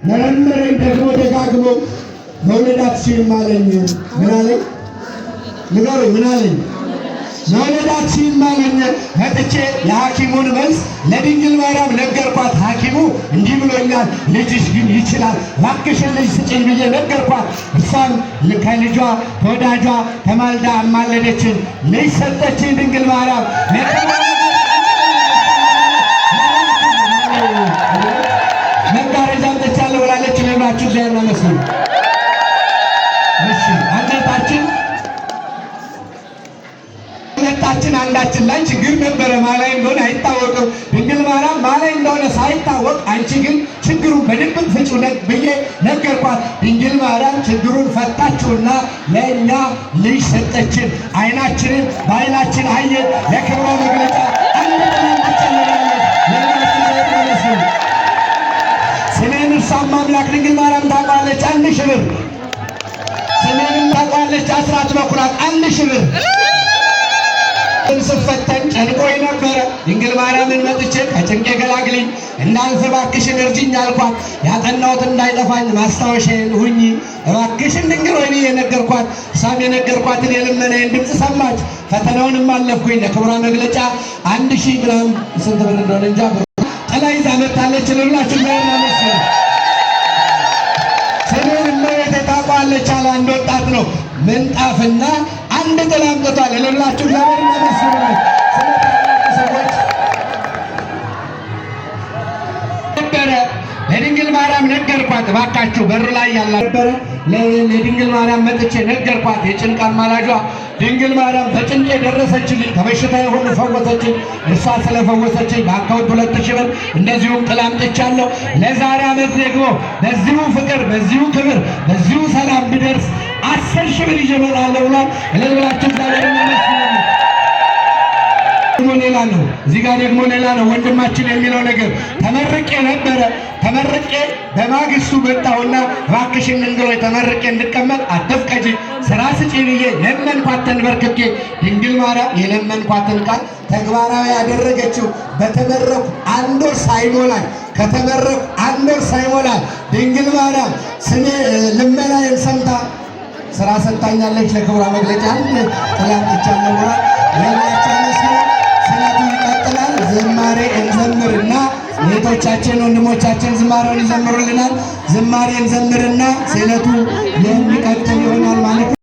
መረመረኝ ደግሞ ደጋግሞ መውለድ አትችይም አለኝ። ምን አለኝ? ንገሩኝ፣ ምን አለኝ? መውለድ አትችይም አለኝ። መጥቼ የሐኪሙን መልስ ለድንግል ማርያም ነገርኳት። ሐኪሙ እንዲህ ብሎኛል፣ ልጅሽ ግን ይችላል፣ እባክሽን ልጅ ስጪኝ ብዬ ነገርኳት። እሷም ከልጇ ከወዳጇ ተማልዳ አማለደችን፣ ልጅ ሰጠችኝ ድንግል ማርያም። መጋረጃ አምጥቻለሁ ብላለች። ለምራችሁ ዛሬ ነው መስሉ። እሺ አንዳችን ሁለታችን አንዳችን ላይ ችግር ነበረ። ማላይ እንደሆነ አይታወቅም። ድንግል ማርያም ማላይ እንደሆነ ሳይታወቅ አንቺ ግን ችግሩን በድብቅ ፍጩ ብዬ ነገርኳት። ድንግል ማርያም ችግሩን ፈታችውና ለእኛ ልጅ ሰጠችን። አይናችንን በአይናችን አየን። ለክብሯ መግለጫ ስሜን እርሷም አምላክ ድንግል ማርያም ታውቃለች። 1000 ብር ስሜንም ታውቃለች። አስራት በኩራት 1000 ብር ስፈተን ጨንቆኝ ነበረ። ድንግል ማርያምን መጥቼ ከጭንቄ ገላግልኝ፣ እንዳልፍ እባክሽን እርጅኝ አልኳት። ያጠናሁት እንዳይጠፋኝ ማስታወሻዬን ሁኚ እባክሽን ድንግል ሆይ የነገርኳት። እሷም የነገርኳትን የልመናዬን ድምፅ ሰማች። ፈተናውንም አለፍኩኝ። ለክብሯ መግለጫ 1000 ግራም ስንት ብር እንደሆነ እንጃ ጥላ ይዛ መጣለች። ልብላችሁ ዛሬ መስል ስሜን እመቤቴ ታውቃለች አለ አንድ ወጣት ነው። ምንጣፍና አንድ ጥላ አምጥቷል። ልብላችሁ ዛሬ መስል ሰዎች ነበረ። ለድንግል ማርያም ነገርኳት። እባካችሁ በር ላይ ያላ ነበረ። ለድንግል ማርያም መጥቼ ነገርኳት። የጭንቅ አማላጇ ድንግል ማርያም በጭንቄ ደረሰችልኝ። ከበሽታ የሆኑ ፈወሰችኝ። እርሷ ስለፈወሰችኝ በአካውንት 2000 ብር እንደዚሁም ጥላ አምጥቻለሁ። ለዛሬ ዓመት ደግሞ በዚሁ ፍቅር፣ በዚሁ ክብር፣ በዚሁ ሰላም ብደርስ 10,000 ብር ይዤ እመጣለሁ ብሏል። ለልብላችሁ እግዚአብሔር ይመስገን። ሌላ ነው እዚህ ጋር ደግሞ ሌላ ነው። ወንድማችን የሚለው ነገር ተመርቄ ነበረ። ተመርቄ በማግስቱ መጣሁና እባክሽን እንግዲህ ተመርቄ እንድቀመጥ አትፍቀጂ፣ ስራ ስጪ ብዬ ለመንኳት ተንበርክኬ። ድንግል ማርያም የለመንኳትን ቃል ተግባራዊ ያደረገችው በተመረኩ 1 ወር ሳይሞላኝ ከተመረኩ 1 ወር ሳይሞላኝ ድንግል ማርያም ስሜ ልመናዬን ሰምታ ስራ ሰጥታኛለች። ለክብሯ መግለጫ ጥላጥቻለሁ ስለቱ ይቀጥላል። ዝማሬ እንዘምርና እህቶቻችን ወንድሞቻችን ዝማሬውን ይዘምሩልናል። ዝማሬ እንዘምርና ስለቱ የሚቀጥል ይሆናል ማለት ነው።